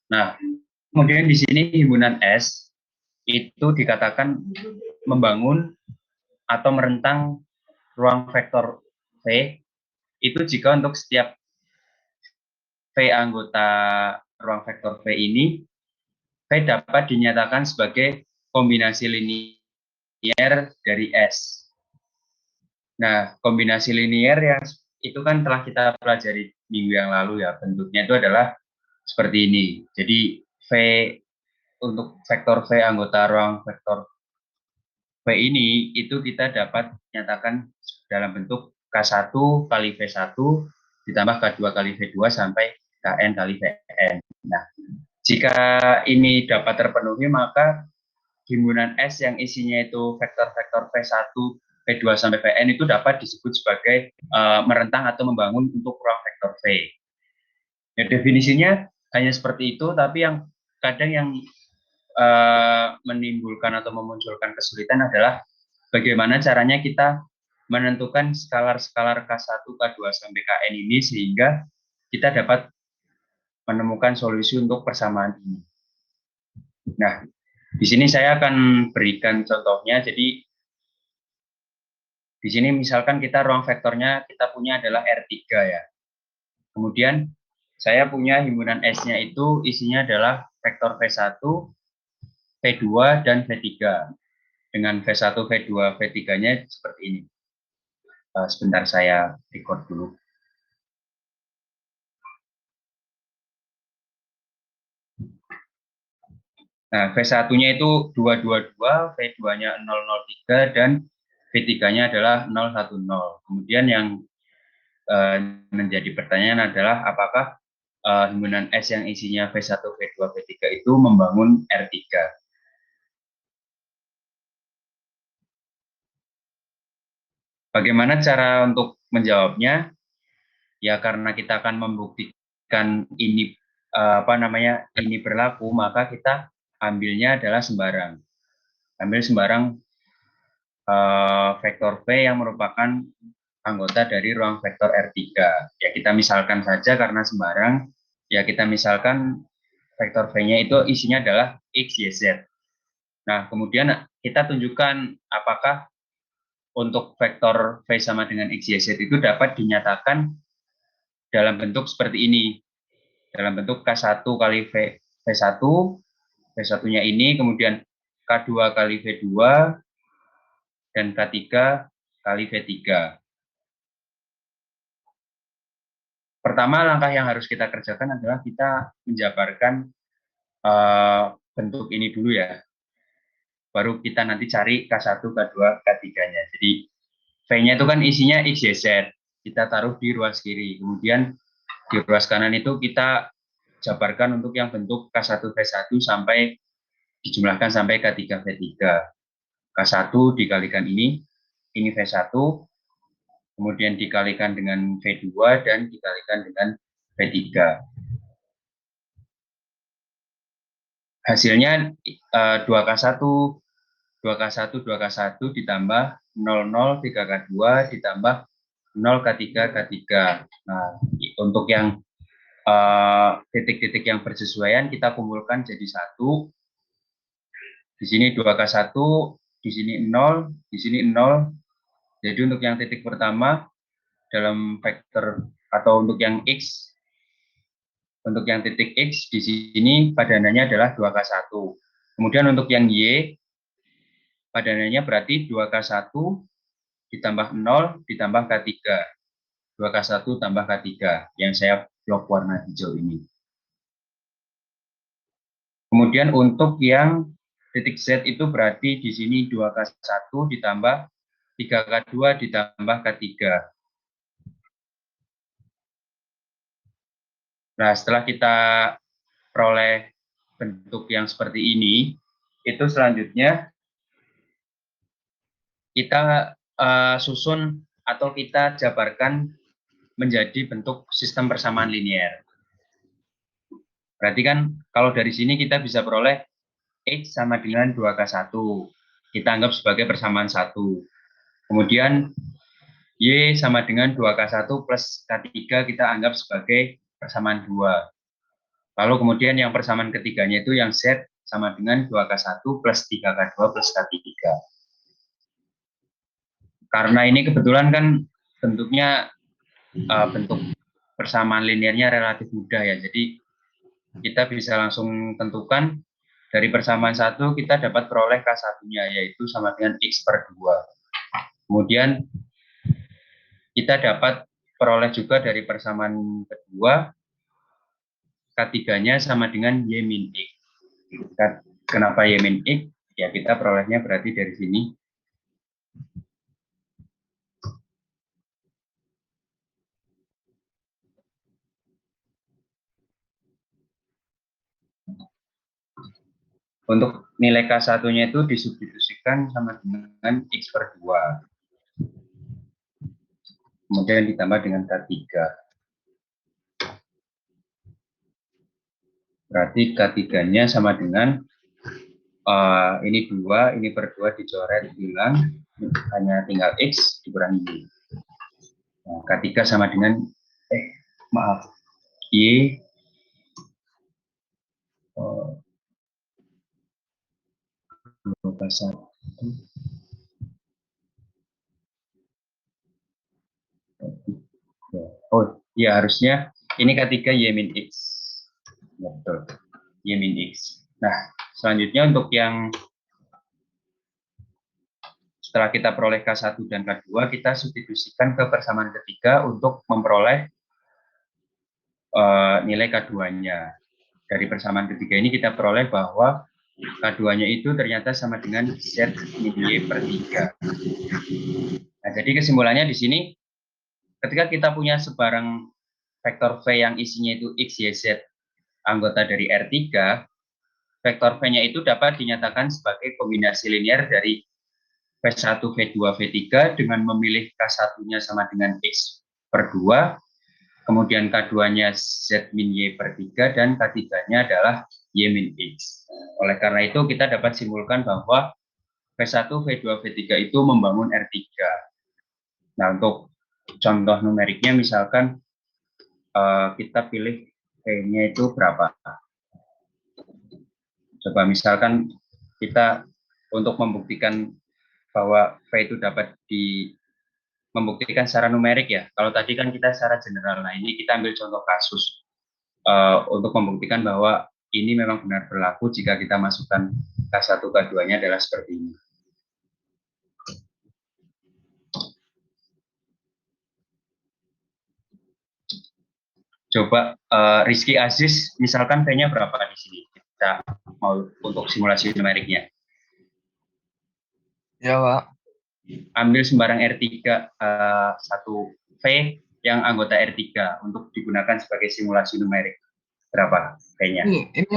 Nah, kemudian di sini himpunan S itu dikatakan membangun atau merentang ruang vektor V itu jika untuk setiap V anggota ruang vektor V ini, V dapat dinyatakan sebagai kombinasi linier dari S. Nah, kombinasi linier yang itu kan telah kita pelajari minggu yang lalu ya, bentuknya itu adalah seperti ini. Jadi V untuk vektor V anggota ruang vektor V ini itu kita dapat nyatakan dalam bentuk K1 kali V1 ditambah K2 kali V2 sampai Kn kali Vn. Nah, jika ini dapat terpenuhi maka himpunan S yang isinya itu vektor-vektor V1, V2 sampai Vn itu dapat disebut sebagai merentang atau membangun untuk ruang vektor V. Ya, definisinya hanya seperti itu, tapi yang kadang yang menimbulkan atau memunculkan kesulitan adalah bagaimana caranya kita menentukan skalar-skalar K1, K2 sampai Kn ini sehingga kita dapat menemukan solusi untuk persamaan ini. Nah, di sini saya akan berikan contohnya. Jadi di sini misalkan kita ruang vektornya kita punya adalah R3 ya. Kemudian saya punya himpunan S-nya itu isinya adalah vektor V1, V2, dan V3. Dengan V1, V2, V3-nya seperti ini. Sebentar saya record dulu. Nah, V1-nya itu 222, V2-nya 003, dan V3-nya adalah 010. Kemudian yang menjadi pertanyaan adalah apakah himpunan S yang isinya V1, V2, V3 itu membangun R3. Bagaimana cara untuk menjawabnya? Ya karena kita akan membuktikan ini ini berlaku, maka kita ambilnya adalah sembarang. Ambil sembarang vektor V yang merupakan anggota dari ruang vektor R3. Ya kita misalkan saja karena sembarang, ya kita misalkan vektor V-nya itu isinya adalah X, Y, Z. Nah, kemudian kita tunjukkan apakah untuk vektor V sama dengan X, Y, Z itu dapat dinyatakan dalam bentuk seperti ini. Dalam bentuk K1 kali V1, V1-nya ini, kemudian K2 kali V2, dan K3 kali V3. Pertama, langkah yang harus kita kerjakan adalah kita menjabarkan bentuk ini dulu ya. Baru kita nanti cari K1, K2, K3-nya. Jadi V-nya itu kan isinya X, Y, Z. Kita taruh di ruas kiri. Kemudian di ruas kanan itu kita jabarkan untuk yang bentuk K1, V1 sampai dijumlahkan sampai K3, V3. K1 dikalikan ini V1, kemudian dikalikan dengan V2, dan dikalikan dengan V3. Hasilnya 2K1, 2K1, 2K1 ditambah 00, 3K2 ditambah 0K3, K3. Nah, untuk yang titik-titik yang bersesuaian kita kumpulkan jadi 1. Di sini 2K1, di sini 0, di sini 0. Jadi untuk yang titik pertama dalam vektor atau untuk yang X, untuk yang titik X di sini padanannya adalah 2K1. Kemudian untuk yang Y, padanannya berarti 2K1 ditambah 0 ditambah K3. 2K1 tambah K3 yang saya blok warna hijau ini. Kemudian untuk yang titik Z itu berarti di sini 2K1 ditambah 3K2 ditambah K3. Nah, setelah kita peroleh bentuk yang seperti ini, itu selanjutnya kita susun atau kita jabarkan menjadi bentuk sistem persamaan linier. Berarti kan kalau dari sini kita bisa peroleh X sama dengan 2K1. Kita anggap sebagai persamaan 1. Kemudian Y sama dengan 2K1 plus K3 kita anggap sebagai persamaan 2. Lalu kemudian yang persamaan ketiganya itu yang Z sama dengan 2K1 plus 3K2 plus K3. Karena ini kebetulan kan bentuknya bentuk persamaan linearnya relatif mudah ya. Jadi kita bisa langsung tentukan dari persamaan satu kita dapat peroleh K1-nya yaitu sama dengan X per 2. Kemudian kita dapat peroleh juga dari persamaan kedua K3-nya sama dengan Y min X. Kenapa Y min X? Ya kita perolehnya berarti dari sini. Untuk nilai K1-nya itu disubstitusikan sama dengan X per 2. Kemudian ditambah dengan K3. Berarti K3-nya sama dengan ini 2, ini per 2 dicoret, hilang. Hanya tinggal X dikurangi Y. Nah, K3 sama dengan, maaf, Y. Oh, ya harusnya ini K3 Y min X. Ya, betul. Y min X. Nah, selanjutnya untuk yang setelah kita peroleh K1 dan K2, kita substitusikan ke persamaan ketiga untuk memperoleh nilai K2-nya. Dari persamaan ketiga ini kita peroleh bahwa K2-nya itu ternyata sama dengan Z min Y per 3. Nah, jadi kesimpulannya di sini, ketika kita punya sebarang vektor V yang isinya itu X, Y, Z, anggota dari R3, vektor V-nya itu dapat dinyatakan sebagai kombinasi linear dari V1, V2, V3 dengan memilih K1-nya sama dengan X per 2, kemudian K2-nya Z min Y per 3, dan K3-nya adalah Y min X. Oleh karena itu, kita dapat simpulkan bahwa V1, V2, V3 itu membangun R3. Nah, untuk contoh numeriknya, misalkan kita pilih V-nya itu berapa. Coba misalkan kita untuk membuktikan bahwa V itu dapat membuktikan secara numerik ya. Kalau tadi kan kita secara general. Nah, ini kita ambil contoh kasus untuk membuktikan bahwa ini memang benar berlaku jika kita masukkan K1, K2-nya adalah seperti ini. Coba Rizky Aziz, misalkan V-nya berapa di sini? Kita mau untuk simulasi numeriknya. Ya, Pak. Ambil sembarang R3 satu V yang anggota R3 untuk digunakan sebagai simulasi numerik. Berapa V-nya? Ini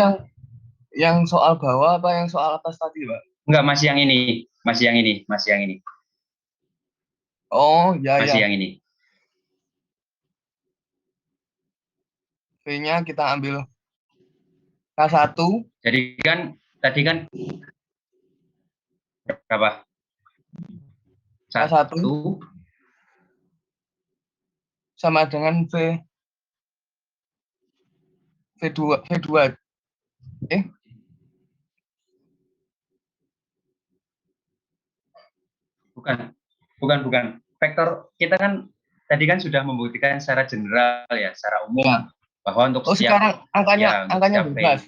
yang soal bawah apa yang soal atas tadi, Pak? Enggak, masih yang ini. Masih yang ini. Masih yang ini. Oh, ya, Masih ya. yang ini. V-nya kita ambil K1. Jadi kan tadi kan berapa? K1 Satu. sama dengan V2. Bukan. Vektor kita kan tadi kan sudah membuktikan secara general ya, secara umum Ya. bahwa untuk Oh, setiap sekarang angkanya V. bebas.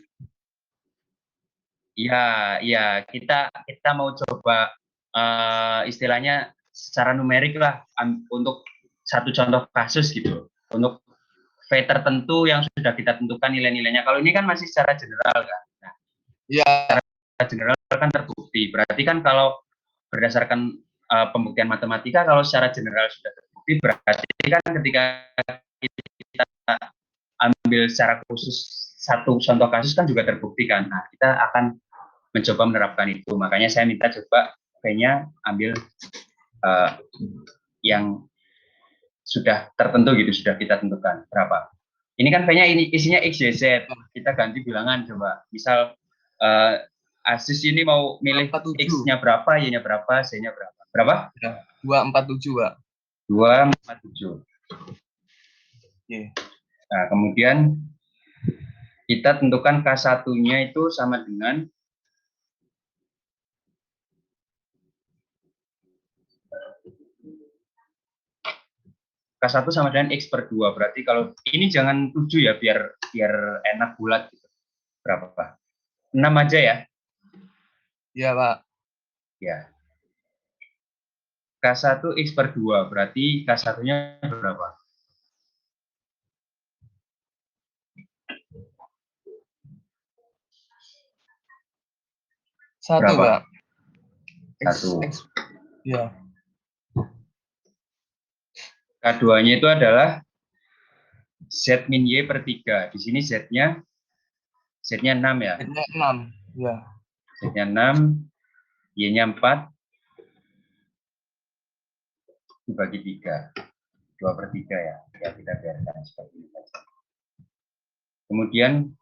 Iya, kita mau coba istilahnya secara numerik lah untuk satu contoh kasus gitu. Untuk V tertentu yang sudah kita tentukan nilai-nilainya. Kalau ini kan masih secara general kan. Nah, Ya. secara general kan terbukti. Berarti kan kalau berdasarkan pembuktian matematika, kalau secara general sudah terbukti, berarti kan ketika kita ambil secara khusus satu contoh kasus kan juga terbukti kan. Nah, kita akan mencoba menerapkan itu. Makanya saya minta coba V-nya ambil yang sudah tertentu gitu, sudah kita tentukan berapa. Ini kan V-nya ini isinya X, Y, Z. Kita ganti bilangan coba. Misal Aziz ini mau milih 247. X-nya berapa, Y-nya berapa, Z-nya berapa. Berapa? Ya, 247, Pak. 247. Oke. Nah, kemudian kita tentukan K1-nya itu sama dengan K1 sama dengan X per 2. Berarti kalau ini jangan 7 ya, biar enak bulat. Gitu. Berapa, Pak? 6 aja ya? Iya, Pak. Ya. K1 X per 2. Berarti K1-nya berapa? Satu, Berapa? Pak. X, 1. X, ya. K2-nya itu adalah Z min Y per 3. Di sini Z-nya 6 ya. Z-nya 6. Ya. Z-nya 6, Y-nya 4, dibagi 3. 2 per 3 ya. Ya, kita biarkan seperti ini saja. Kemudian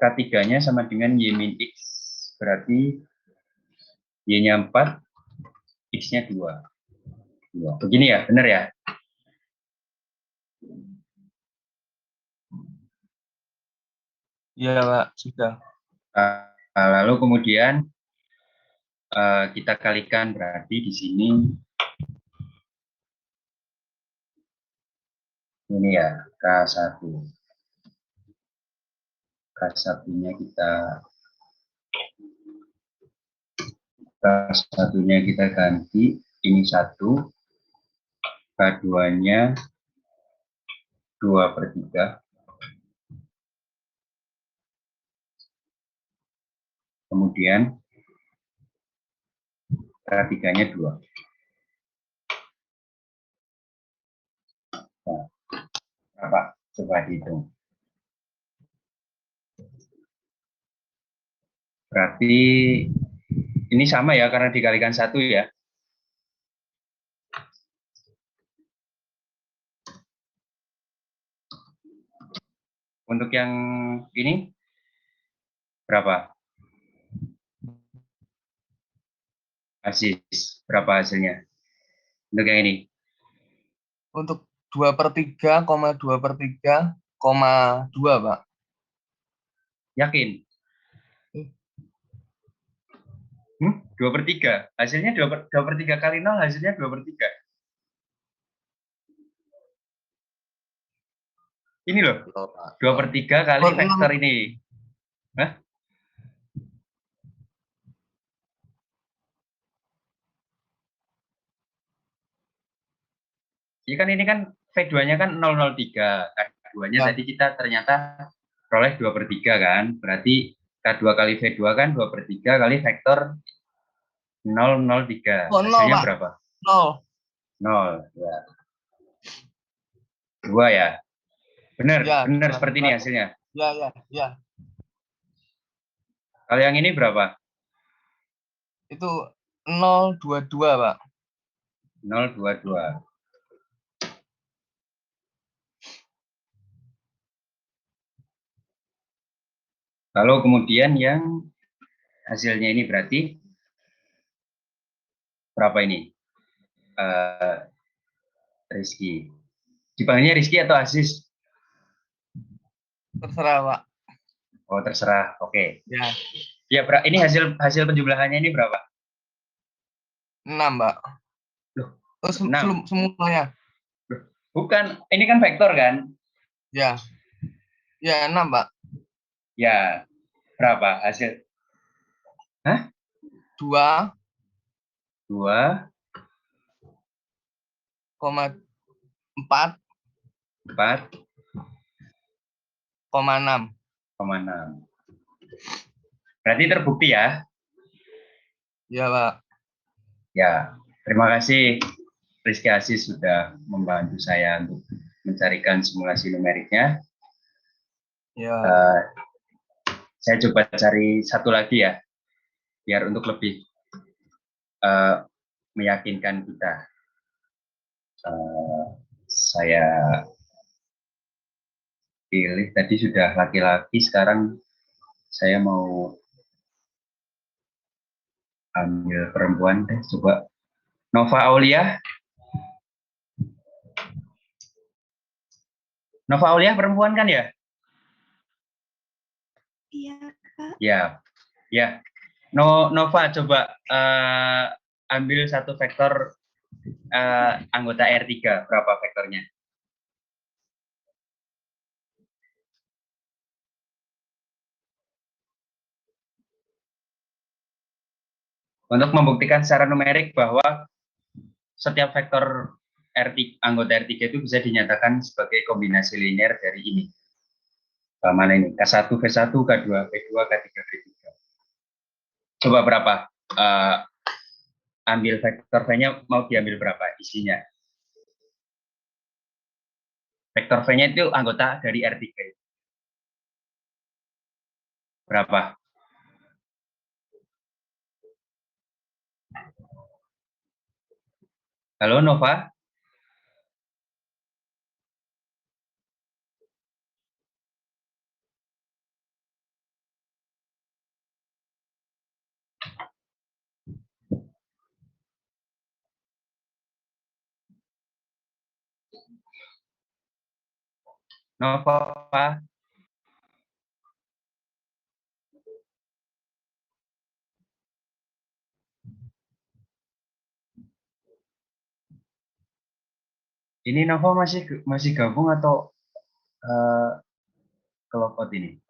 K3-nya sama dengan Y min X. Berarti Y-nya 4, X-nya 2. Begini ya, benar ya? Iya, Pak. Sudah. Lalu kemudian kita kalikan, berarti di sini ini ya, K1. K1-nya kita ganti, ini 1, K2-nya 2 per 3, kemudian K3-nya 2. Nah, berapa? Coba dihitung. Berarti ini sama ya, karena dikalikan 1 ya. Untuk yang ini berapa? Berapa hasilnya? Untuk yang ini? Untuk 2 per 3, 2 per 3, 2, Pak. Yakin? 2 per 3. Hasilnya 2 per 3 kali 0, hasilnya 2 per 3. Ini loh, 2 per 3 kali vektor ini. Hah? Ya kan ini kan V2-nya kan 003. K2-nya Ya. tadi kita ternyata peroleh 2 per 3 kan. Berarti K2 kali V2 kan 2 per 3 kali vektor 003. Oh, 0, Hasilnya Pak. berapa? 0. 0. Ya. 2 ya. Ya, Benar 2. seperti ini hasilnya. Ya, ya, ya. Kalau yang ini berapa? Itu 022, Pak. 022. Lalu kemudian yang hasilnya ini berarti berapa ini? Rizky. Dipanggilnya Rizky atau Aziz? Terserah, Pak. Oh, terserah. Oke. Ya. Ya, ini hasil penjumlahannya ini berapa? 6, Pak. Loh, Oh, 6. semuanya. Loh, bukan, ini kan vektor kan? Ya. Ya, 6, Pak. Ya, berapa hasil? Hah? 2, 2, 4, 4, 6. 6. Berarti terbukti ya? Ya, Pak. Ya, terima kasih Rizky Aziz sudah membantu saya untuk mencarikan simulasi numeriknya. Ya. Saya coba cari satu lagi ya, biar untuk lebih meyakinkan kita. Saya pilih tadi sudah laki-laki, sekarang saya mau ambil perempuan. Coba Nova Aulia. Nova Aulia perempuan kan ya? Iya, Kak. Ya, ya. Nova coba ambil satu vektor anggota R3, berapa vektornya? Untuk membuktikan secara numerik bahwa setiap vektor anggota R3 itu bisa dinyatakan sebagai kombinasi linear dari ini. Mana ini? K1, V1, K2, V2, K3, V3. Coba berapa? Ambil vektor V-nya mau diambil berapa isinya? Vektor V-nya itu anggota dari R3. Berapa? Halo Nova? Nova? Ini Nova masih gabung atau kelopot ini?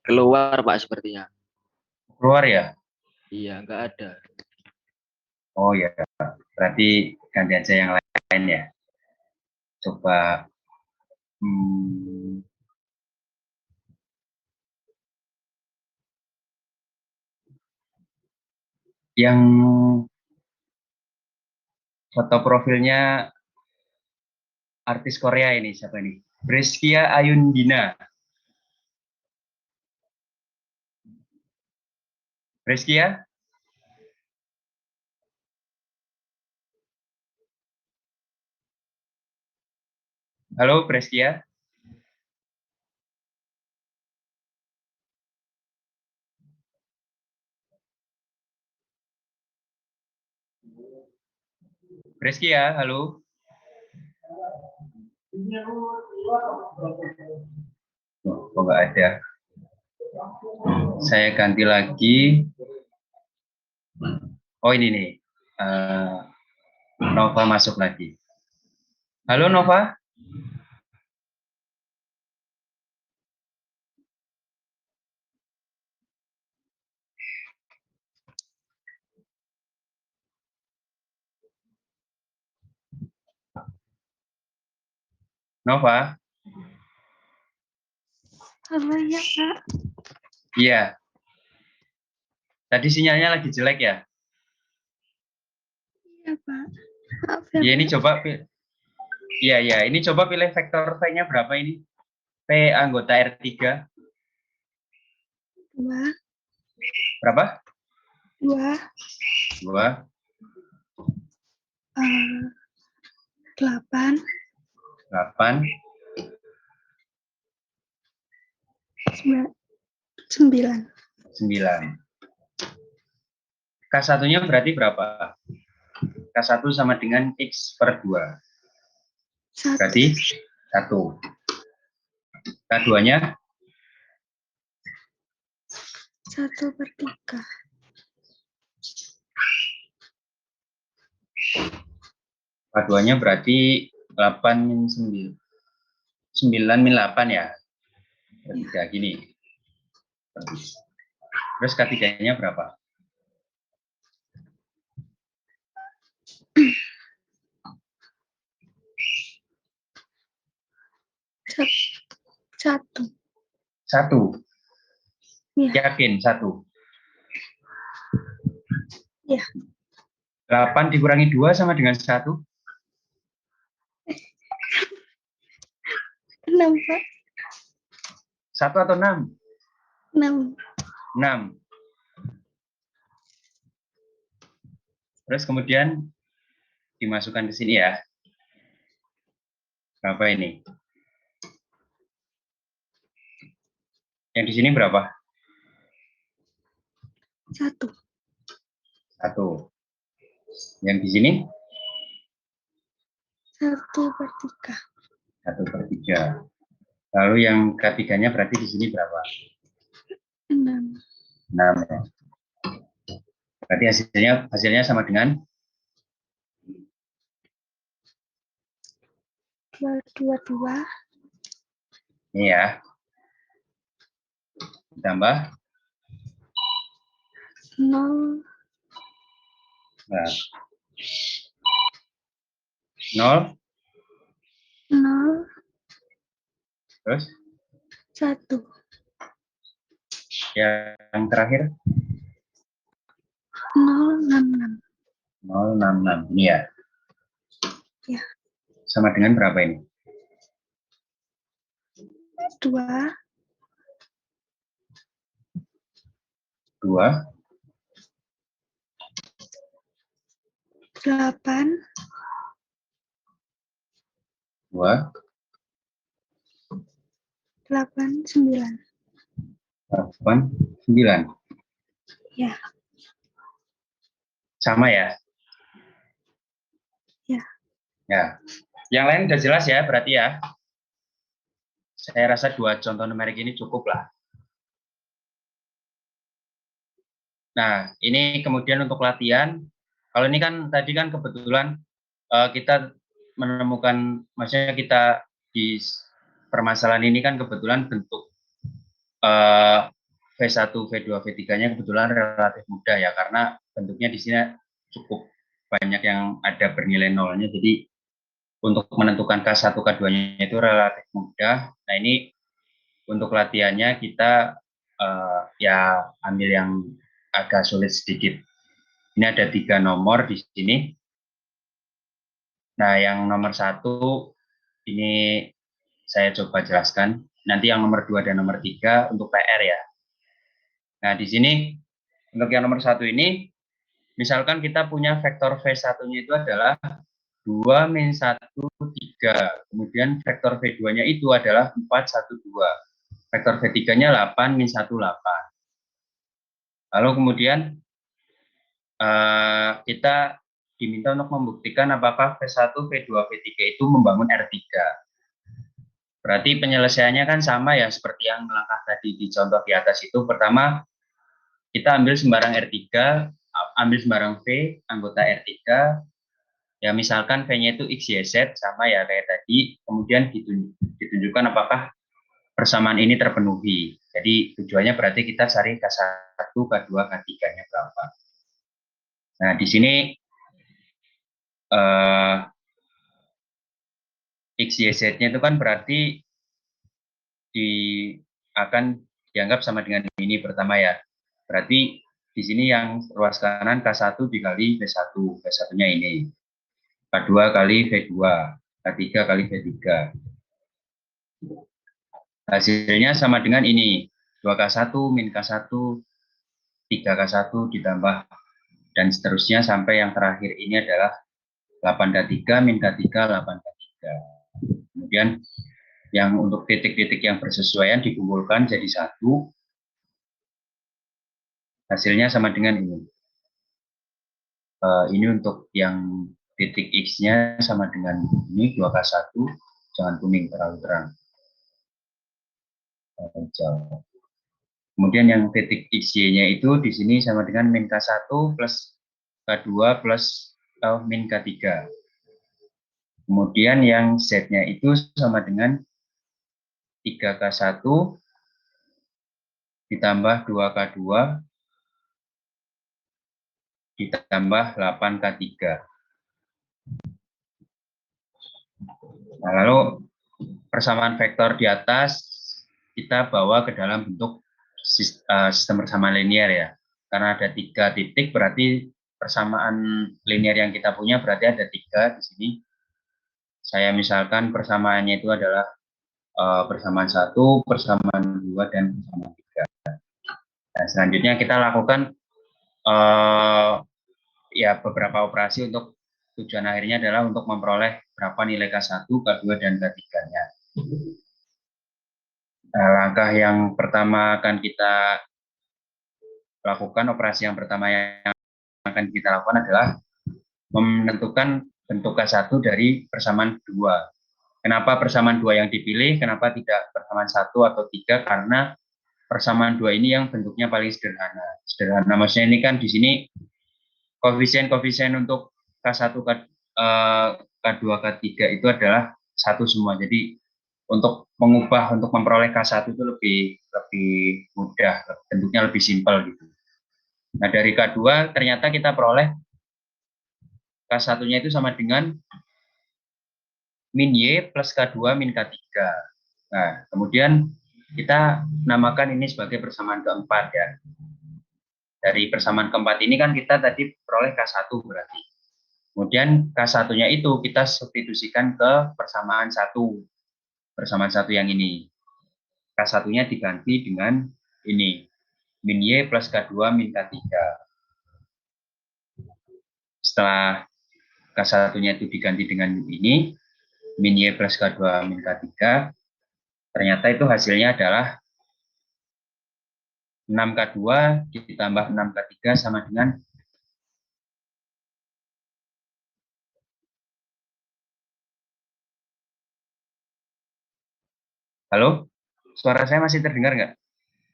Keluar Pak sepertinya. Keluar ya? Iya, nggak ada. Oh ya, berarti ganti aja yang lain ya. Coba yang foto profilnya artis Korea ini siapa ini? Breskia Ayundina. Breskia? Halo Breskia? Breskia, halo? Oh, kok nggak ada? Saya ganti lagi. Oh ini nih, Nova masuk lagi. Halo Nova? Nova? Halo ya, Kak. Iya. Tadi sinyalnya lagi jelek ya? Iya, Pak. Maaf ya, Ya ini Pak. coba Iya, ya. Ini coba pilih vektor V-nya berapa ini? V anggota R3. 2, Berapa? 2, 2, 8, 8, 9. 9. K1-nya berarti berapa? K1 sama dengan X per 2. 1, Berarti 1. K2-nya 1/3. K2-nya berarti 8 min 9. 9 min 8 ya. Bertiga gini. Terus K3-nya berapa? 1. 1. Iya. Yakin 1. Iya. 8 dikurangi 2 sama dengan 1. 6, Pak. 1 atau 6? 6. 6. Terus kemudian dimasukkan ke sini ya. Berapa ini? Yang di sini berapa? 1. 1. Yang di sini 1/3. 1/3. Lalu yang ketiganya berarti di sini berapa? 6. 6 ya. Berarti hasilnya sama dengan 2/2. ini ya. Ditambah 0. nah, 0 0. terus 1. yang terakhir 066. 066 ini ya. Ya. Sama dengan berapa ini? 2. 2 8. 2 8 9. 8 9. Ya. Sama ya? Ya. Ya. Yang lain udah jelas ya berarti ya. Saya rasa 2 contoh numerik ini cukup lah. Nah, ini kemudian untuk latihan. Kalau ini kan tadi kan kebetulan kita menemukan, maksudnya kita di permasalahan ini kan kebetulan bentuk V1, V2, V3-nya kebetulan relatif mudah ya, karena bentuknya di sini cukup banyak yang ada bernilai nolnya, jadi untuk menentukan K1, K2-nya itu relatif mudah. Nah, ini untuk latihannya kita ya ambil yang agak sulit sedikit. Ini ada 3 nomor di sini. Nah, yang nomor 1 ini saya coba jelaskan. Nanti yang nomor 2 dan nomor 3 untuk PR ya. Nah, di sini untuk yang nomor 1 ini, misalkan kita punya vektor V1-nya itu adalah 2 min 1 3. Kemudian vektor V2-nya itu adalah 4 1 2. Vektor V3-nya 8 min 1 8. Lalu kemudian kita diminta untuk membuktikan apakah V1, V2, V3 itu membangun R3. Berarti penyelesaiannya kan sama ya, seperti yang melangkah tadi di contoh di atas itu. Pertama, kita ambil sembarang R3, ambil sembarang V, anggota R3, ya misalkan V-nya itu X, Y, Z, sama ya kayak tadi, kemudian ditunjukkan apakah persamaan ini terpenuhi. Jadi tujuannya berarti kita cari K1, K2, K3-nya berapa. Nah, di sini X, Y, Z-nya itu kan berarti akan dianggap sama dengan ini pertama ya. Berarti di sini yang ruas kanan K1 dikali V1, V1-nya ini. K2 kali V2, K3 kali V3. Hasilnya sama dengan ini, 2K1 min K1, 3K1 ditambah, dan seterusnya sampai yang terakhir ini adalah 8K3 min K3, 8K3. Kemudian yang untuk titik-titik yang bersesuaian dikumpulkan jadi 1, hasilnya sama dengan ini. Ini untuk yang titik X-nya sama dengan ini, 2K1, jangan kuning, terlalu terang. Kemudian yang titik XY-nya itu di sini sama dengan min K1 plus K2 plus min K3. Kemudian yang Z-nya itu sama dengan 3K1 ditambah 2K2 ditambah 8K3. Nah, lalu persamaan vektor di atas kita bawa ke dalam bentuk sistem persamaan linear ya. Karena ada 3 titik, berarti persamaan linear yang kita punya berarti ada 3 di sini. Saya misalkan persamaannya itu adalah persamaan 1, persamaan 2, dan persamaan 3. Nah, selanjutnya kita lakukan ya beberapa operasi untuk tujuan akhirnya adalah untuk memperoleh berapa nilai K1, K2, dan K3-nya. Nah, langkah yang pertama akan kita lakukan, operasi yang pertama yang akan kita lakukan adalah menentukan bentuk K1 dari persamaan 2. Kenapa persamaan 2 yang dipilih? Kenapa tidak persamaan 1 atau 3? Karena persamaan 2 ini yang bentuknya paling sederhana. Sederhana maksudnya ini kan di sini koefisien-koefisien untuk K1, K2, K3 itu adalah satu semua. Jadi untuk mengubah, untuk memperoleh K1 itu lebih mudah, bentuknya lebih simpel gitu. Nah, dari K2 ternyata kita peroleh K1-nya itu sama dengan min Y plus K2 min K3. Nah, kemudian kita namakan ini sebagai persamaan keempat ya. Dari persamaan keempat ini kan kita tadi peroleh K1 berarti. Kemudian K1-nya itu kita substitusikan ke persamaan 1. Persamaan 1 yang ini. K1-nya diganti dengan ini. Min Y plus K2 min K3. Setelah K1-nya itu diganti dengan ini, min Y plus K2 min K3, ternyata itu hasilnya adalah 6K2 ditambah 6K3 sama dengan halo? Suara saya masih terdengar nggak?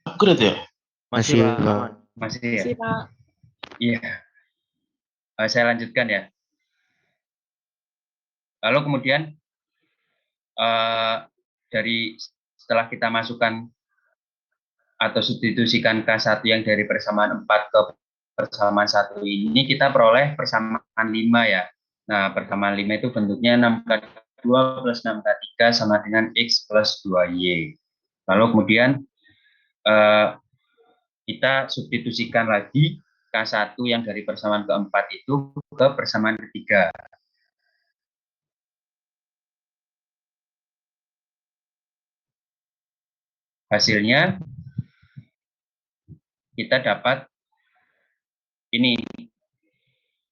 Upgrade ya? Masih, Pak. Pak. Aman. Masih ya? Masih, Pak. Iya. Saya lanjutkan ya. Lalu kemudian dari setelah kita masukkan atau substitusikan K1 yang dari persamaan 4 ke persamaan 1 ini, kita peroleh persamaan 5 ya. Nah, persamaan 5 itu bentuknya 6K2 plus 6K3 sama dengan X plus 2Y. Lalu kemudian kita substitusikan lagi K1 yang dari persamaan keempat itu ke persamaan ketiga. Hasilnya kita dapat ini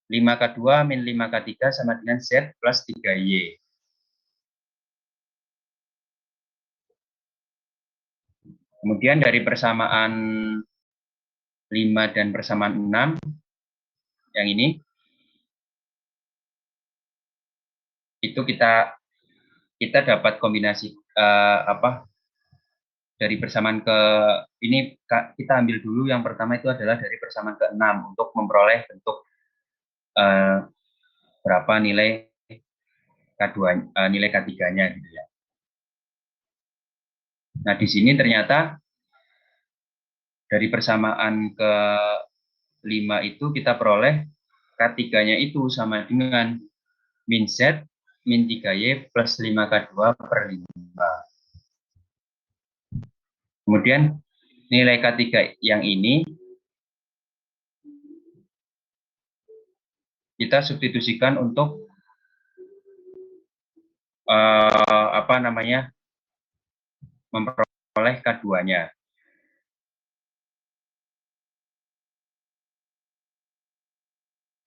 5K2 min 5K3 sama dengan Z plus 3Y. Kemudian dari persamaan 5 dan persamaan 6 yang ini itu kita dapat kombinasi dari persamaan ke ini kita ambil dulu yang pertama itu adalah dari persamaan ke-6 untuk memperoleh bentuk berapa nilai K2 nilai K3-nya gitu ya. Nah, di sini ternyata dari persamaan ke-5 itu kita peroleh K3-nya itu sama dengan min Z min 3Y plus 5K2 per 5. Kemudian nilai K3 yang ini kita substitusikan untuk memperoleh K2-nya.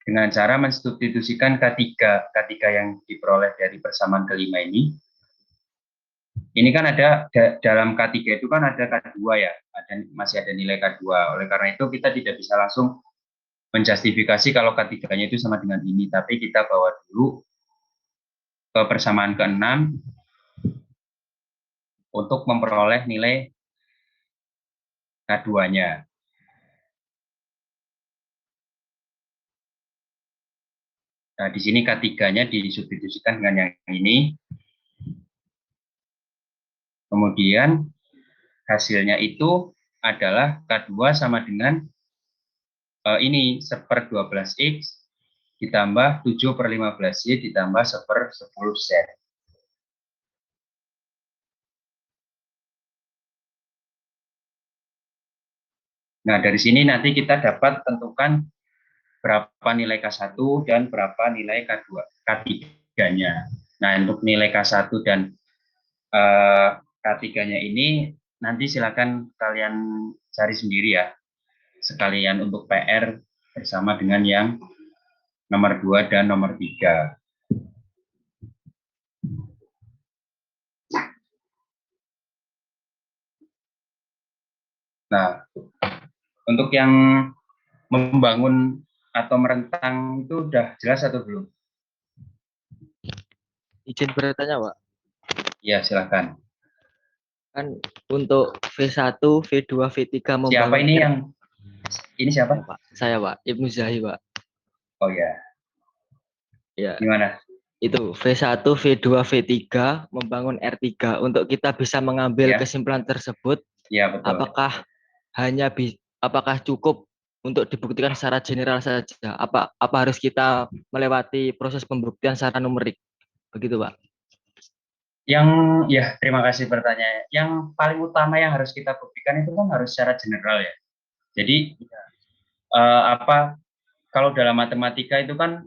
Dengan cara mensubstitusikan K3 yang diperoleh dari persamaan kelima ini kan ada dalam K3 itu kan ada K2 ya, masih ada nilai K2. Oleh karena itu kita tidak bisa langsung menjustifikasi kalau K3-nya itu sama dengan ini, tapi kita bawa dulu ke persamaan ke-6 untuk memperoleh nilai K2-nya. Nah, di sini K3-nya disubstitusikan dengan yang ini. Kemudian hasilnya itu adalah K2 sama dengan ini 1/12X ditambah 7/15Y ditambah 1/10Z. Nah, dari sini nanti kita dapat tentukan berapa nilai K1 dan berapa nilai K3-nya. Nah, untuk nilai K1 dan K3-nya ini nanti silakan kalian cari sendiri ya. Sekalian untuk PR bersama dengan yang nomor 2 dan nomor 3. Nah, untuk yang membangun atau merentang itu udah jelas atau belum? izin bertanya, Pak. Ya, silakan. Kan untuk V1, V2, V3 Siapa membangun ini yang ini Ya, siapa? Pak. Saya, Pak. Ibnu Zahi, Pak. Oh ya, Ya, gimana? itu V1, V2, V3 membangun R3. Untuk kita bisa mengambil Ya, kesimpulan tersebut, ya betul. apakah cukup untuk dibuktikan secara general saja? Apa harus kita melewati proses pembuktian secara numerik? Begitu, Pak. Yang ya terima kasih pertanyaannya. Yang paling utama yang harus kita buktikan itu kan harus secara general ya. Jadi apa kalau dalam matematika itu kan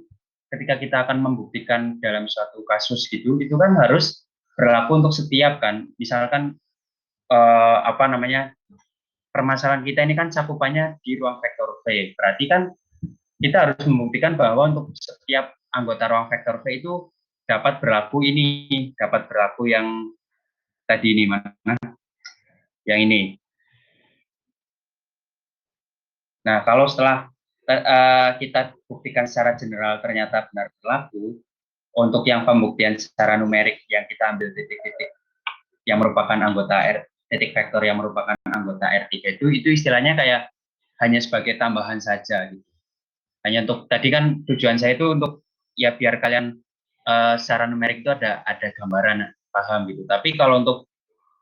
ketika kita akan membuktikan dalam suatu kasus gitu, itu kan harus berlaku untuk setiap kan. Misalkan apa namanya permasalahan kita ini kan cakupannya di ruang vektor V. Berarti kan kita harus membuktikan bahwa untuk setiap anggota ruang vektor V itu dapat berlaku ini, dapat berlaku yang tadi ini mana? Yang ini. Nah, kalau setelah kita buktikan secara general ternyata benar berlaku, untuk yang pembuktian secara numerik yang kita ambil titik-titik yang merupakan anggota R, titik vektor yang merupakan anggota R3 itu istilahnya kayak hanya sebagai tambahan saja gitu. Hanya untuk tadi kan tujuan saya itu untuk ya biar kalian secara numerik itu ada gambaran paham gitu. Tapi kalau untuk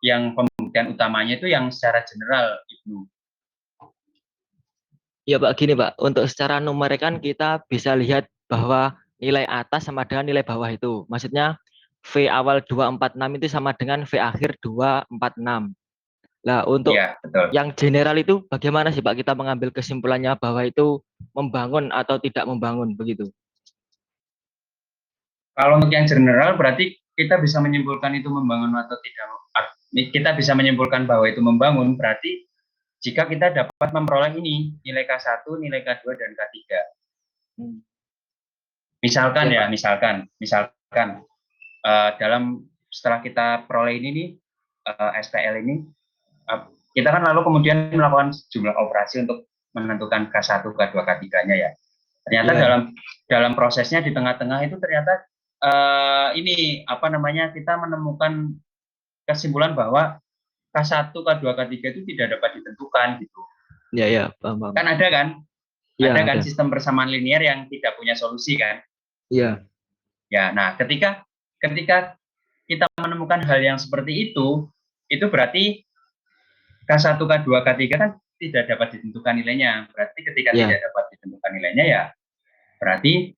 yang pembuktian utamanya itu yang secara general Ibnu. Ya, Pak, gini, Pak. Untuk secara numerik kan kita bisa lihat bahwa nilai atas sama dengan nilai bawah itu. Maksudnya V awal 246 itu sama dengan V akhir 246. Nah, untuk Ya, betul. yang general itu bagaimana sih, Pak, kita mengambil kesimpulannya bahwa itu membangun atau tidak membangun begitu? Kalau untuk yang general berarti kita bisa menyimpulkan itu membangun atau tidak. Kita bisa menyimpulkan bahwa itu membangun berarti jika kita dapat memperoleh ini nilai K1, nilai K2 dan K3. Misalkan Ya, ya, Pak. misalkan dalam setelah kita peroleh ini nih SPL ini kita kan lalu kemudian melakukan sejumlah operasi untuk menentukan K1, K2, K3-nya ya. Ternyata Ya, dalam prosesnya di tengah-tengah itu ternyata ini apa namanya kita menemukan kesimpulan bahwa K1, K2, K3 itu tidak dapat ditentukan gitu. ya, paham, paham. Kan ada kan? Ya, Ada kan ada. sistem persamaan linear yang tidak punya solusi kan? Ya, Ya, nah ketika kita menemukan hal yang seperti itu berarti K1, K2, K3 kan tidak dapat ditentukan nilainya. Berarti ketika ya, tidak dapat ditentukan nilainya ya berarti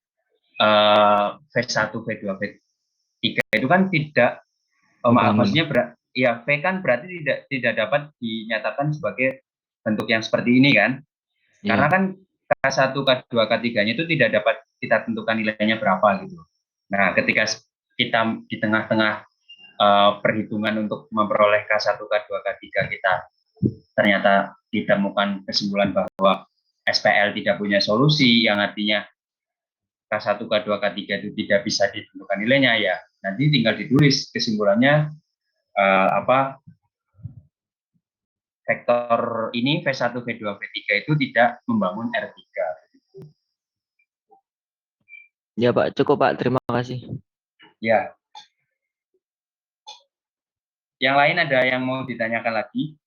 V1, V2, V3 itu kan tidak maaf membangun. maksudnya ya V kan berarti tidak dapat dinyatakan sebagai bentuk yang seperti ini kan. Karena Ya, kan K1, K2, K3-nya itu tidak dapat kita tentukan nilainya berapa gitu. Nah, ketika kita di tengah-tengah perhitungan untuk memperoleh K1, K2, K3 kita ternyata ditemukan kesimpulan bahwa SPL tidak punya solusi, yang artinya K1, K2, K3 itu tidak bisa ditentukan nilainya ya. Nanti tinggal ditulis kesimpulannya apa vektor ini V1, V2, V3 itu tidak membangun R3. ya, Pak. Cukup, Pak. Terima kasih. Ya, yang lain ada yang mau ditanyakan lagi?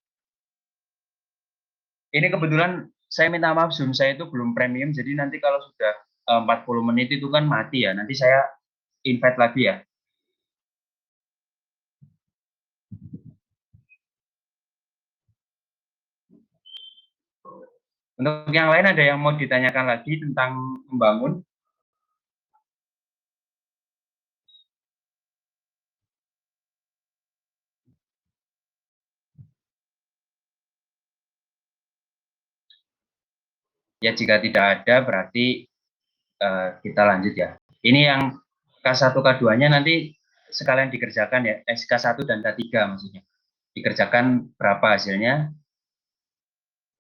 Ini kebetulan saya minta maaf Zoom saya itu belum premium, jadi nanti kalau sudah 40 menit itu kan mati ya. Nanti saya invite lagi ya. Untuk yang lain ada yang mau ditanyakan lagi tentang membangun? Ya jika tidak ada berarti kita lanjut ya. Ini yang K1 K2-nya nanti sekalian dikerjakan ya, K1 dan K3 maksudnya. Dikerjakan berapa hasilnya,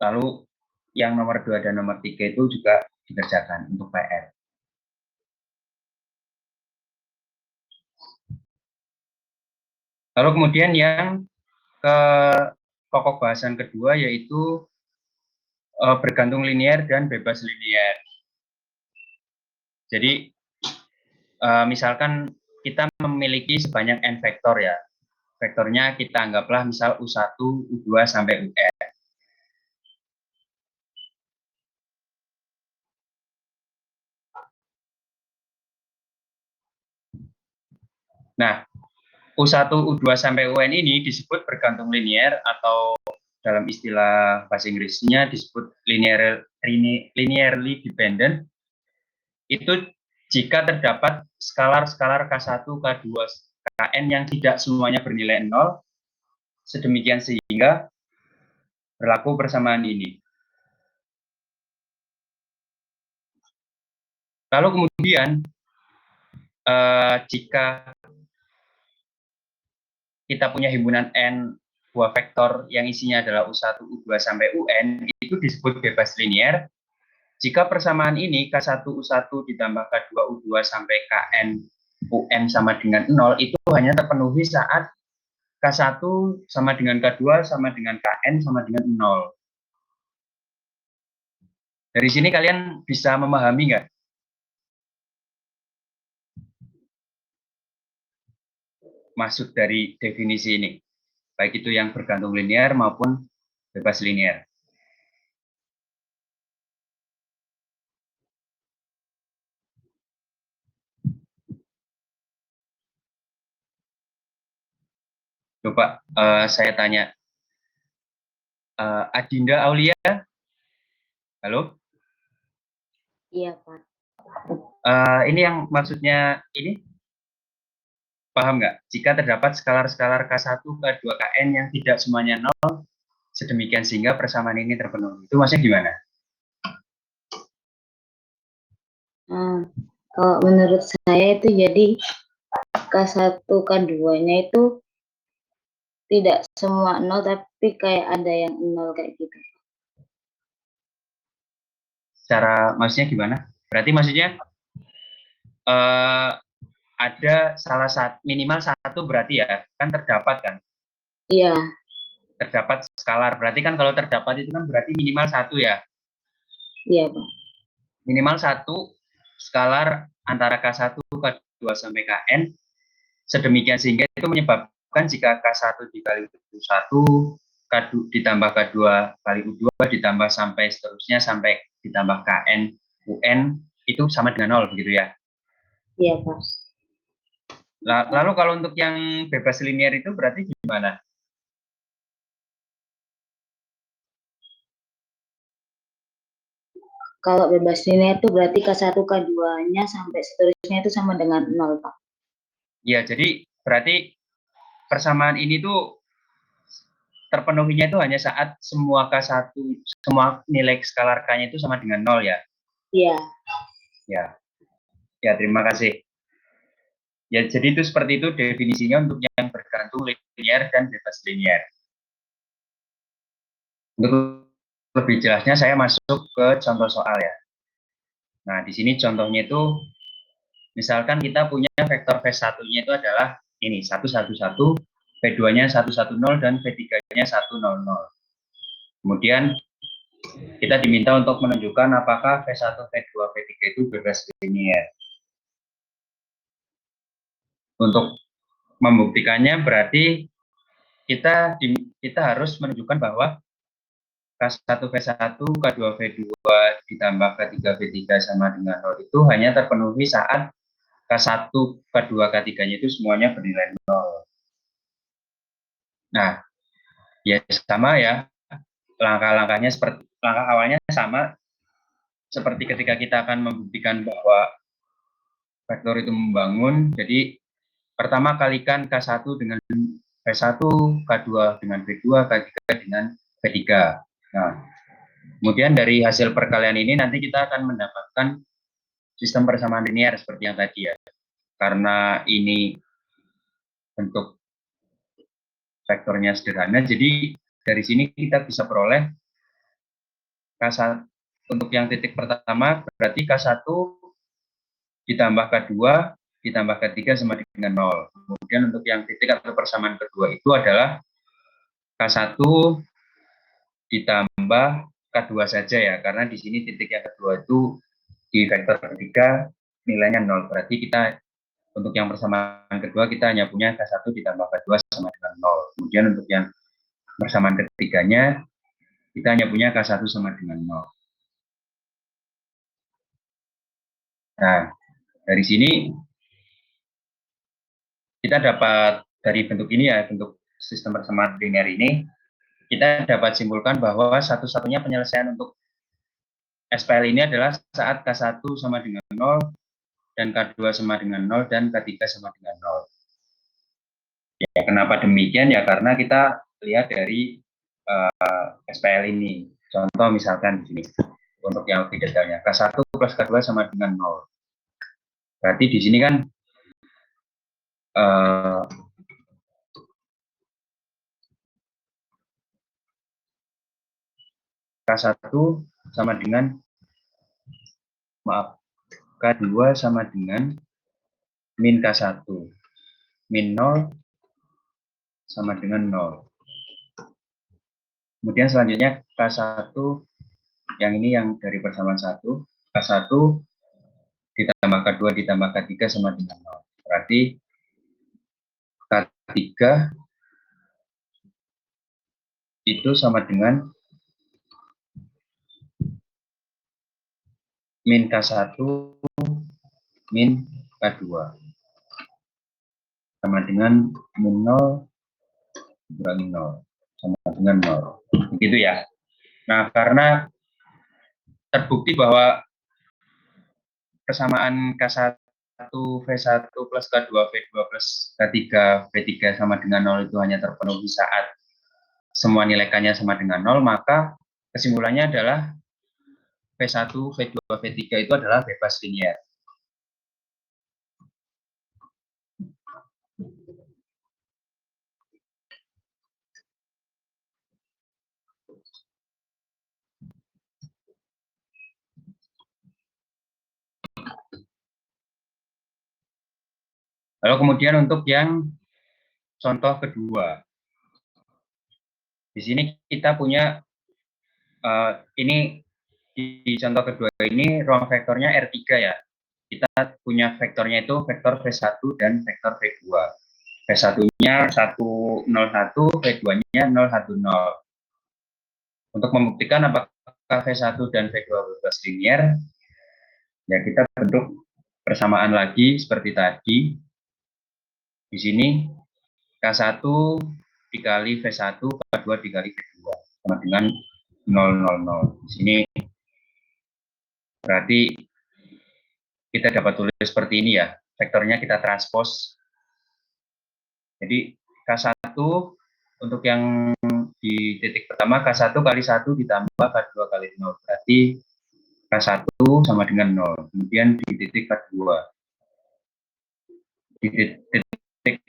lalu yang nomor 2 dan nomor 3 itu juga dikerjakan untuk PR. Lalu kemudian yang ke pokok bahasan kedua yaitu bergantung linear dan bebas linear. Jadi misalkan kita memiliki sebanyak n vektor ya. Vektornya kita anggaplah misal U1, U2 sampai UN. Nah, U1, U2 sampai UN ini disebut bergantung linier atau dalam istilah bahasa Inggrisnya disebut linearly dependent. Itu jika terdapat skalar-skalar K1, K2, Kn yang tidak semuanya bernilai 0, sedemikian sehingga berlaku persamaan ini. Lalu kemudian jika kita punya himpunan n buah vektor yang isinya adalah U1, U2 sampai UN, itu disebut bebas linier. Jika persamaan ini K1 U1 ditambah K2 U2 sampai Kn UN sama dengan 0, itu hanya terpenuhi saat K1 sama dengan K2 sama dengan Kn sama dengan 0. Dari sini kalian bisa memahami nggak? Maksud dari definisi ini, baik itu yang bergantung linier maupun bebas linier. Coba saya tanya, Adinda Aulia, halo? Iya, Pak. Ini yang maksudnya ini, paham nggak? Jika terdapat skalar-skalar K1, K2, Kn yang tidak semuanya 0, sedemikian sehingga persamaan ini terpenuhi. Itu maksudnya gimana? Kalau menurut saya itu jadi K1, K2-nya itu tidak semua 0, tapi kayak ada yang 0 kayak gitu. Secara maksudnya gimana? Berarti maksudnya ada salah satu, minimal satu berarti ya, kan terdapat kan? Iya, Terdapat skalar, berarti kan kalau terdapat itu kan berarti minimal satu ya? iya, Pak. Minimal satu skalar antara K1, K2 sampai Kn, sedemikian sehingga itu menyebabkan jika K1 dikali U1, K2 ditambah K2 kali U2 ditambah sampai seterusnya sampai ditambah Kn UN itu sama dengan 0 begitu ya. Iya, Pak. Lalu kalau untuk yang bebas linier itu berarti gimana? Kalau bebas linear itu berarti K1, K2-nya sampai seterusnya itu sama dengan 0, Pak. Ya, jadi berarti persamaan ini tuh terpenuhinya itu hanya saat semua K1, semua nilai skalar K-nya itu sama dengan 0 ya? Iya. Ya, ya terima kasih. Ya, jadi itu seperti itu definisinya untuk yang bergantung linier dan bebas linier. Untuk lebih jelasnya saya masuk ke contoh soal ya. Nah, di sini contohnya itu misalkan kita punya vektor V1-nya itu adalah ini 111, V2-nya 110 dan V3-nya 100. Kemudian kita diminta untuk menunjukkan apakah V1, V2, V3 itu bebas linier. Untuk membuktikannya berarti kita harus menunjukkan bahwa K1 V1, K2 V2 ditambah K3 V3 sama dengan 0 itu hanya terpenuhi saat K1, K2, K3-nya itu semuanya bernilai 0. Nah, ya sama ya, langkah-langkahnya seperti langkah awalnya sama seperti ketika kita akan membuktikan bahwa vektor itu membangun. Jadi pertama kalikan K1 dengan V1, K2 dengan V2, K3 dengan V3. Nah, kemudian dari hasil perkalian ini nanti kita akan mendapatkan sistem persamaan linear seperti yang tadi ya. Karena ini bentuk vektornya sederhana, jadi dari sini kita bisa peroleh K1 untuk yang titik pertama berarti K1 ditambah K2 ditambah K3 sama dengan 0. Kemudian untuk yang titik atau persamaan kedua itu adalah K1 ditambah K2 saja ya, karena di sini titik yang kedua itu di vektor ketiga nilainya 0. Berarti kita untuk yang persamaan kedua kita hanya punya K1 ditambah K2 sama dengan 0. Kemudian untuk yang persamaan ketiganya kita hanya punya K1 sama dengan 0. Nah, dari sini kita dapat dari bentuk ini ya, bentuk sistem persamaan linear ini, kita dapat simpulkan bahwa satu-satunya penyelesaian untuk SPL ini adalah saat K1 sama dengan 0, dan K2 sama dengan 0, dan K3 sama dengan 0. Ya, kenapa demikian? Ya, karena kita lihat dari SPL ini. Contoh misalkan di sini, untuk yang lebih detailnya, K1 plus K2 sama dengan 0. Berarti di sini kan K1 sama dengan, maaf, K2 sama dengan min K1. Min 0 sama dengan 0. Kemudian selanjutnya K1, yang ini yang dari persamaan 1, K1 ditambah K2 ditambah K3 sama dengan 0. Berarti K3 itu sama dengan min K1 min K2 sama dengan min 0 kurangi 0 sama dengan 0. Begitu ya. Nah, karena terbukti bahwa persamaan K1 V1 plus K2 V2 plus K3 V3 sama dengan 0 itu hanya terpenuhi saat semua nilai K-nya sama dengan 0, maka kesimpulannya adalah V1, V2, V3 itu adalah bebas linear. Lalu kemudian untuk yang contoh kedua, di sini kita punya ini di contoh kedua ini ruang vektornya R3 ya. Kita punya vektornya itu vektor V1 dan vektor V2. V1-nya 101, V2-nya 010. Untuk membuktikan apakah V1 dan V2 bebas linear, ya kita bentuk persamaan lagi seperti tadi. Di sini K1 dikali V1, K2 dikali V2 sama dengan 000. Di sini berarti kita dapat tulis seperti ini ya. Vektornya kita transpose. Jadi K1 untuk yang di titik pertama K1 kali 1 ditambah K2 kali 0. Berarti K1 sama dengan 0. Kemudian di titik K2. Di titik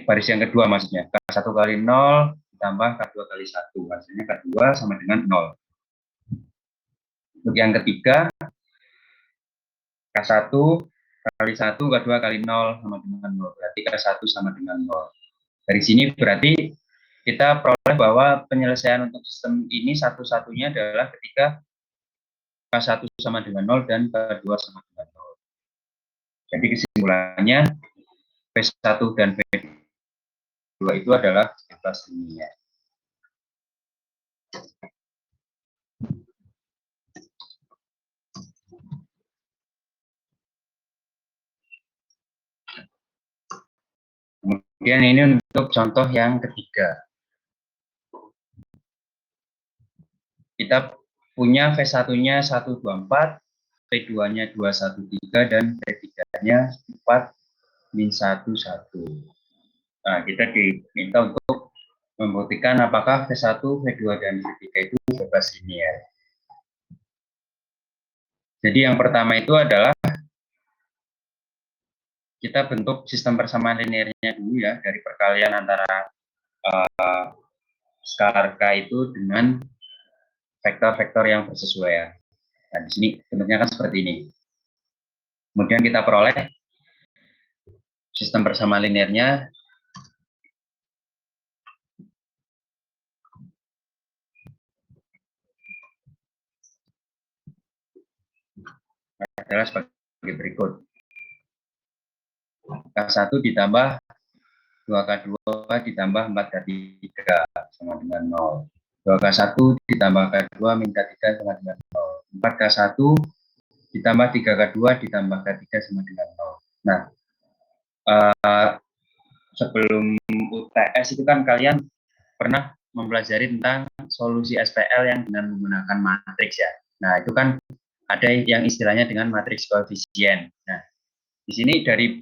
baris yang kedua maksudnya. K1 kali 0 ditambah K2 kali 1. Maksudnya K2 sama dengan 0. Untuk yang ketiga, K1 kali 1, K2 kali 0 sama dengan 0. Berarti K1 sama dengan 0. Dari sini berarti kita peroleh bahwa penyelesaian untuk sistem ini satu-satunya adalah ketika K1 sama dengan 0 dan K2 sama dengan 0. Jadi kesimpulannya V1 dan V2 itu adalah bebas linear. Kemudian ini untuk contoh yang ketiga. Kita punya V1-nya 124, V2-nya 213, dan V3-nya 4 min 1, 1. Nah, kita diminta untuk membuktikan apakah V1, V2, dan V3 itu bebas linear. Jadi yang pertama itu adalah kita bentuk sistem persamaan linearnya dulu ya, dari perkalian antara skalar K itu dengan vektor-vektor yang bersesuaian. Nah, di sini bentuknya kan seperti ini. Kemudian kita peroleh sistem persamaan linearnya adalah sebagai berikut. K1 ditambah 2K2 ditambah 4K3 sama dengan 0. 2K1 ditambah K2 min K3 sama dengan 0. 4K1 ditambah 3K2 ditambah K3 sama dengan 0. Nah, sebelum UTS itu kan kalian pernah mempelajari tentang solusi SPL yang dengan menggunakan matriks ya. Nah, itu kan ada yang istilahnya dengan matriks koefisien. Nah, di sini dari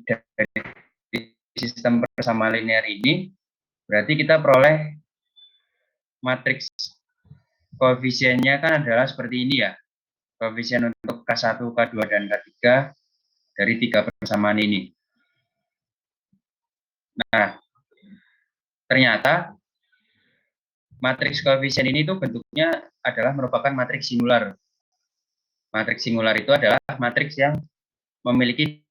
sistem bersama linear ini berarti kita peroleh matriks koefisiennya kan adalah seperti ini ya. Koefisien untuk K1, K2, dan K3 dari 3 persamaan ini. Nah, ternyata matriks koefisien ini tuh bentuknya adalah merupakan matriks singular. Matriks singular itu adalah matriks yang memiliki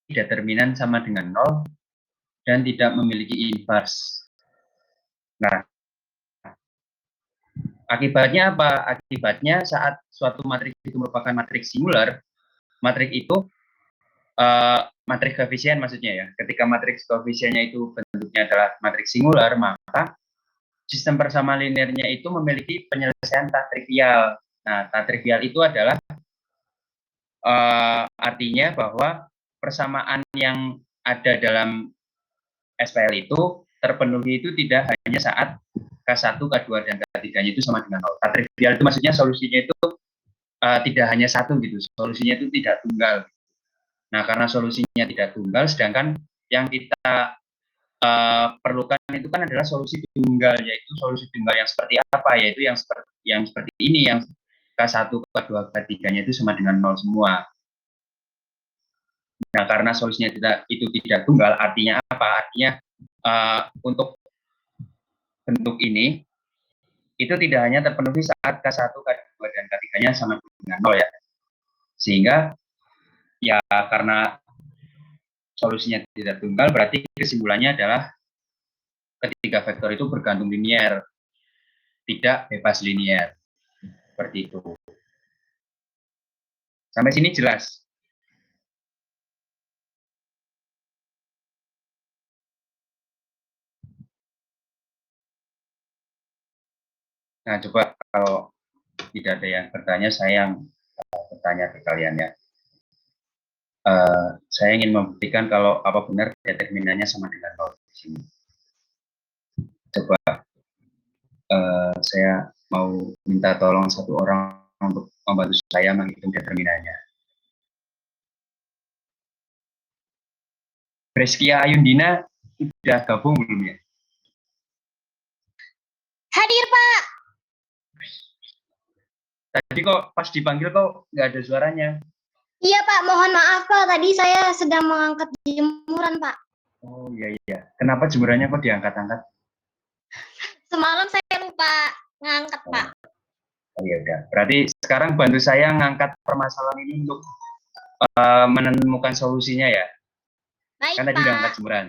determinan sama dengan 0 dan tidak memiliki invers. Nah, akibatnya apa? Akibatnya saat suatu matriks itu merupakan matriks singular, matriks itu matriks koefisien maksudnya ya. Ketika matriks koefisiennya itu bentuknya adalah matriks singular, maka sistem persamaan linearnya itu memiliki penyelesaian tak trivial. Nah, tak trivial itu adalah artinya bahwa persamaan yang ada dalam SPL itu terpenuhi itu tidak hanya saat K1, K2, dan K3-nya itu sama dengan 0. Tak trivial itu maksudnya solusinya itu tidak hanya satu gitu, solusinya itu tidak tunggal. Nah, karena solusinya tidak tunggal, sedangkan yang kita perlukan itu kan adalah solusi tunggal, yaitu solusi tunggal yang seperti apa, yaitu yang seperti ini, yang K1, K2, K3-nya itu sama dengan 0 semua. Nah, karena solusinya itu tidak tunggal, artinya apa? Artinya untuk bentuk ini itu tidak hanya terpenuhi saat K1, K2, dan K3-nya sama dengan 0 ya. Sehingga ya karena solusinya tidak tunggal, berarti kesimpulannya adalah ketiga vektor itu bergantung linier, tidak bebas linier. Seperti itu. Sampai sini jelas? Nah, coba kalau tidak ada yang bertanya, saya yang bertanya ke kalian ya. Saya ingin membuktikan kalau apa benar determinannya sama dengan 0 di sini. Coba saya mau minta tolong satu orang untuk membantu saya menghitung determinannya. Breskia Ayundina sudah gabung belum ya? Hadir, Pak. Tadi kok pas dipanggil kok nggak ada suaranya? Iya, Pak. Mohon maaf, Pak. Tadi saya sedang mengangkat jemuran, Pak. Oh iya iya. Kenapa jemurannya kok diangkat-angkat? Semalam saya lupa ngangkat, Pak. Oh iya udah. Berarti sekarang bantu saya ngangkat permasalahan ini untuk menemukan solusinya ya. Baik, Kan tadi udah angkat Pak. jemuran.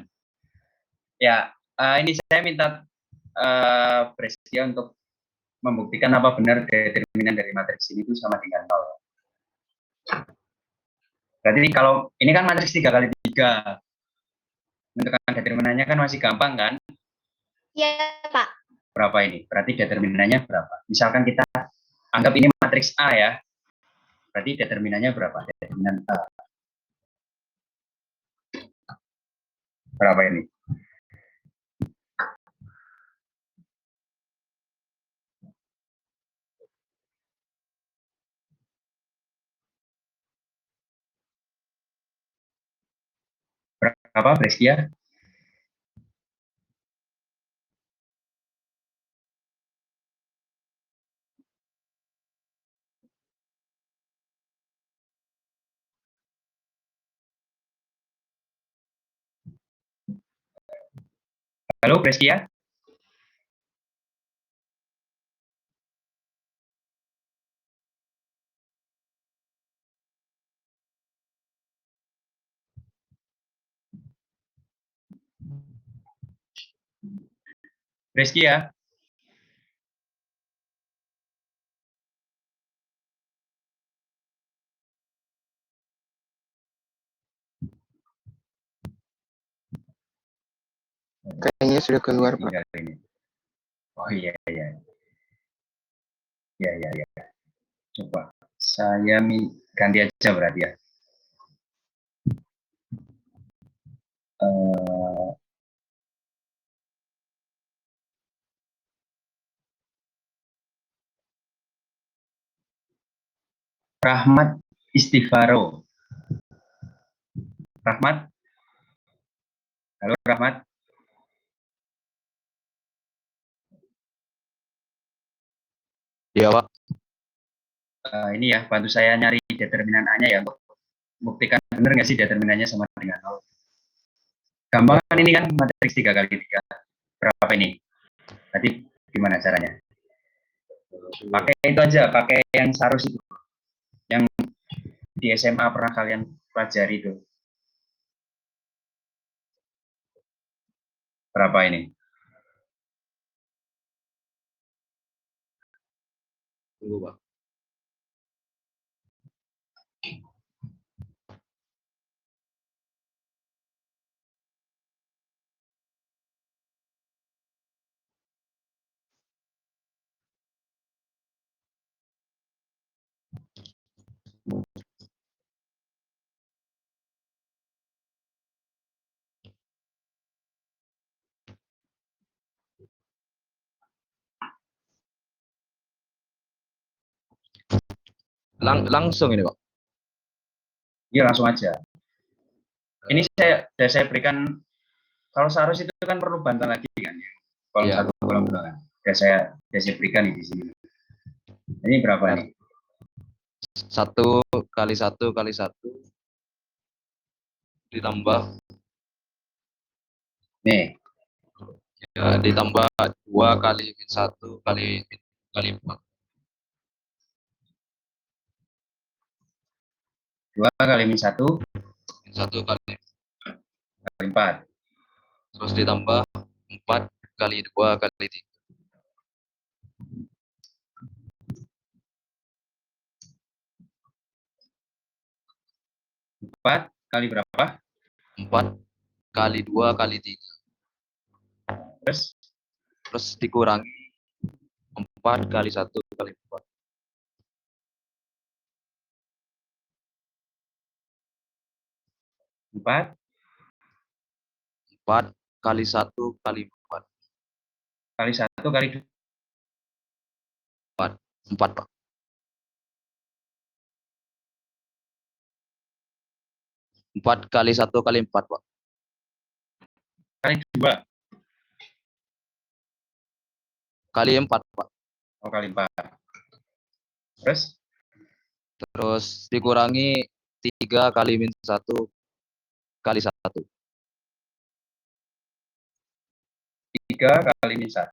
Ya, ini saya minta Breskia untuk membuktikan apa benar determinan dari matriks ini itu sama dengan 0. Berarti kalau ini kan matriks 3 kali 3. Menentukan determinannya kan masih gampang kan? Iya, Pak. Berapa ini? Berarti determinannya berapa? Misalkan kita anggap ini matriks A ya. Berarti determinannya berapa? Determinan A. Berapa ini? Berapa, Breskia? Halo, Breskia? Breskia? Kayaknya sudah keluar, Pak. Tinggal ini. Oh iya, iya. Iya, iya, iya. Coba saya ganti aja berarti ya. Rahmat Istighfaro. Rahmat. Halo Rahmat. Iya, Pak. Ini ya, bantu saya nyari determinan A-nya ya untuk buktikan benar nggak sih determinannya sama dengan 0. Gampang kan ini kan matriks 3 kali 3. Berapa ini? Tadi gimana caranya? Pakai itu aja, pakai yang sarus itu. Yang di SMA pernah kalian pelajari itu. Berapa ini? Tunggu, Pak. Langsung ini, Pak. Iya langsung aja. Ini saya berikan, kalau sarus itu kan perlu bantuan lagi kan ya. Kolom Iya. 1, kolom 2 kan. Saya berikan di sini. Ini berapa nih? 1 kali 1 kali 1 ditambah Nih, ya, ditambah 2 kali min 1 kali 4. 2 kali min 1 Min 1 kali kali 4. terus ditambah 4 kali 2 kali 3. 4 kali berapa? 4 kali 2 kali 3. Terus dikurangi 4 kali 1 kali 4. 4 4 kali 1 kali 4. kali 1 kali 4, Pak. 4 kali 1 kali 4, Pak. kali 2. Kali 4, Pak. Oh, kali 4. Terus dikurangi 3 kali min 1 kali 1. 3 kali min 1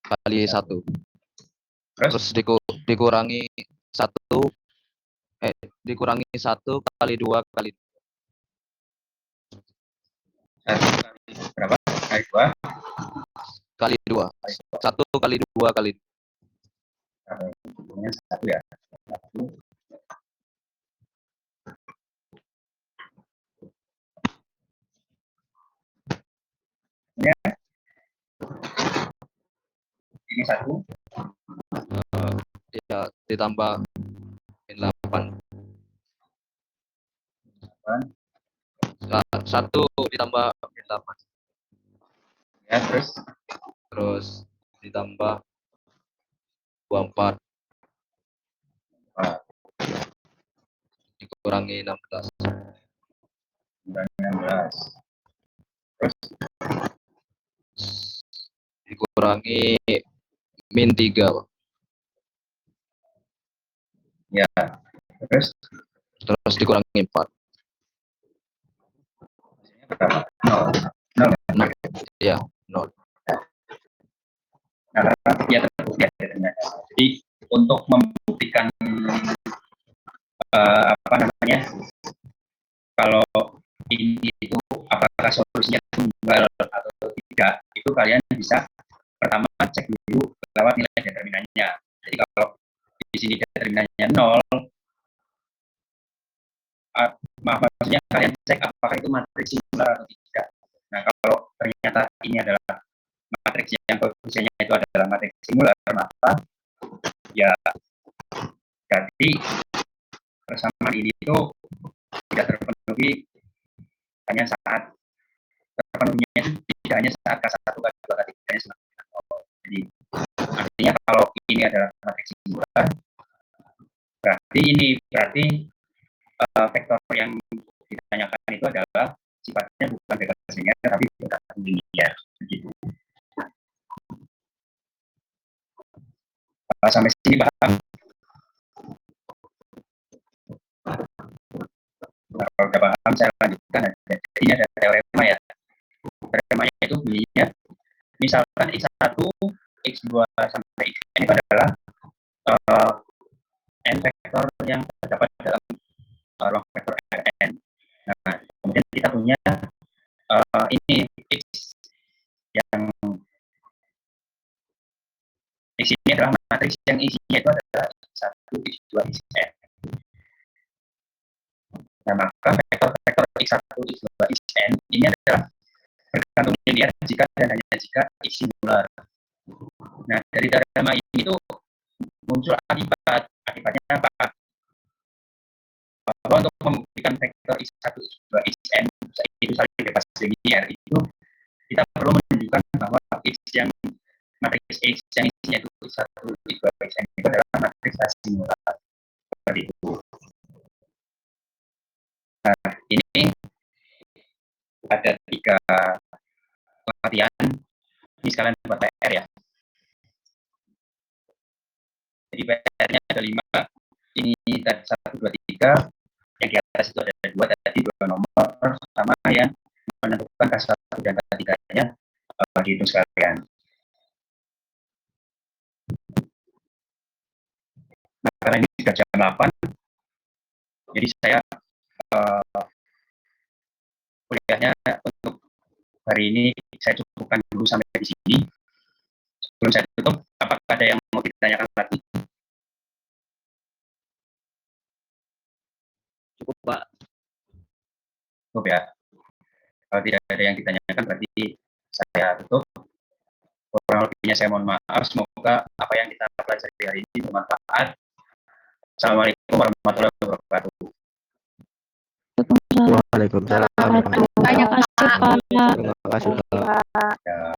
kali 1. Terus dikurangi 1 dikurangi 1 kali 2 kali 1 kali berapa? Kali 2 kali 2. 1 kali 2 kali 1 ya. 1. Ya. Ini 1. ya ditambah min 8. 1 ditambah min 8. Ya, Terus ditambah 24 dikurangi 16. Kurangi 16. Dikurangi min 3, Pak. Ya. Terus dikurangi 4. Berapa? 0. 0. Ya, 0. Nah, ya terbukti ya. Jadi untuk membuktikan apa namanya, kalau ini itu apakah solusinya tunggal atau tidak, itu kalian bisa pertama cek dulu lewat nilai determinannya. Jadi kalau di sini determinannya 0, maksudnya kalian cek apakah itu matriks singular atau tidak. Nah, kalau ternyata ini adalah matriks yang koefisiennya itu adalah matriks singular, maka ya berarti persamaan ini itu tidak terpenuhi hanya saat terpenuhinya itu tidak hanya saat K1, K2, K3 nya semakin nol. Jadi artinya kalau ini adalah matriks singular, berarti vektor yang ditanyakan itu adalah sifatnya bukan vektor linear tapi vektor linear. Begitu. Sampai sini paham? Nah, kalau sudah paham, saya lanjutkan. Jadi ini ada teorema ya. Teoremanya itu bunyinya, misalkan X1, X2 sampai Xn itu adalah n vektor yang terdapat dalam ruang vektor Rn. Nah, kemudian kita punya ini X yang X ini adalah matriks yang isinya itu adalah X1, X2, Xn. Nah, maka vektor X1, X2, Xn ini adalah bergantung linear jika dan hanya jika X singular. Nah, dari teorema ini tuh muncul akibatnya apa? Bahwa untuk membuktikan vektor X1, X2, Xn itu saling bebas linear, itu kita perlu menunjukkan bahwa X yang matriks X yang isinya itu X1, X2, Xn itu adalah matriks singular. Seperti itu. Nah, ini ada 3 pengertian. Ini sekalian buat PR ya. Jadi PR-nya ada 5. Ini tadi 1, 2, 3. Yang di atas itu ada 2 tadi 2 nomor sama yang menentukan K1 dan K3-nya dihitung sekalian. Nah, karena ini sudah jam 8, jadi saya kuliahnya untuk hari ini saya cukupkan dulu sampai di sini. Sebelum saya tutup, apakah ada yang mau ditanyakan lagi? Cukup, Pak. Cukup ya. Kalau tidak ada yang ditanyakan, berarti saya tutup. Kurang lebihnya saya mohon maaf. Semoga apa yang kita pelajari hari ini bermanfaat. Assalamualaikum warahmatullahi wabarakatuh. Waalaikumsalam. Banyak kasih, Pak. Terima kasih, Pak. Ya.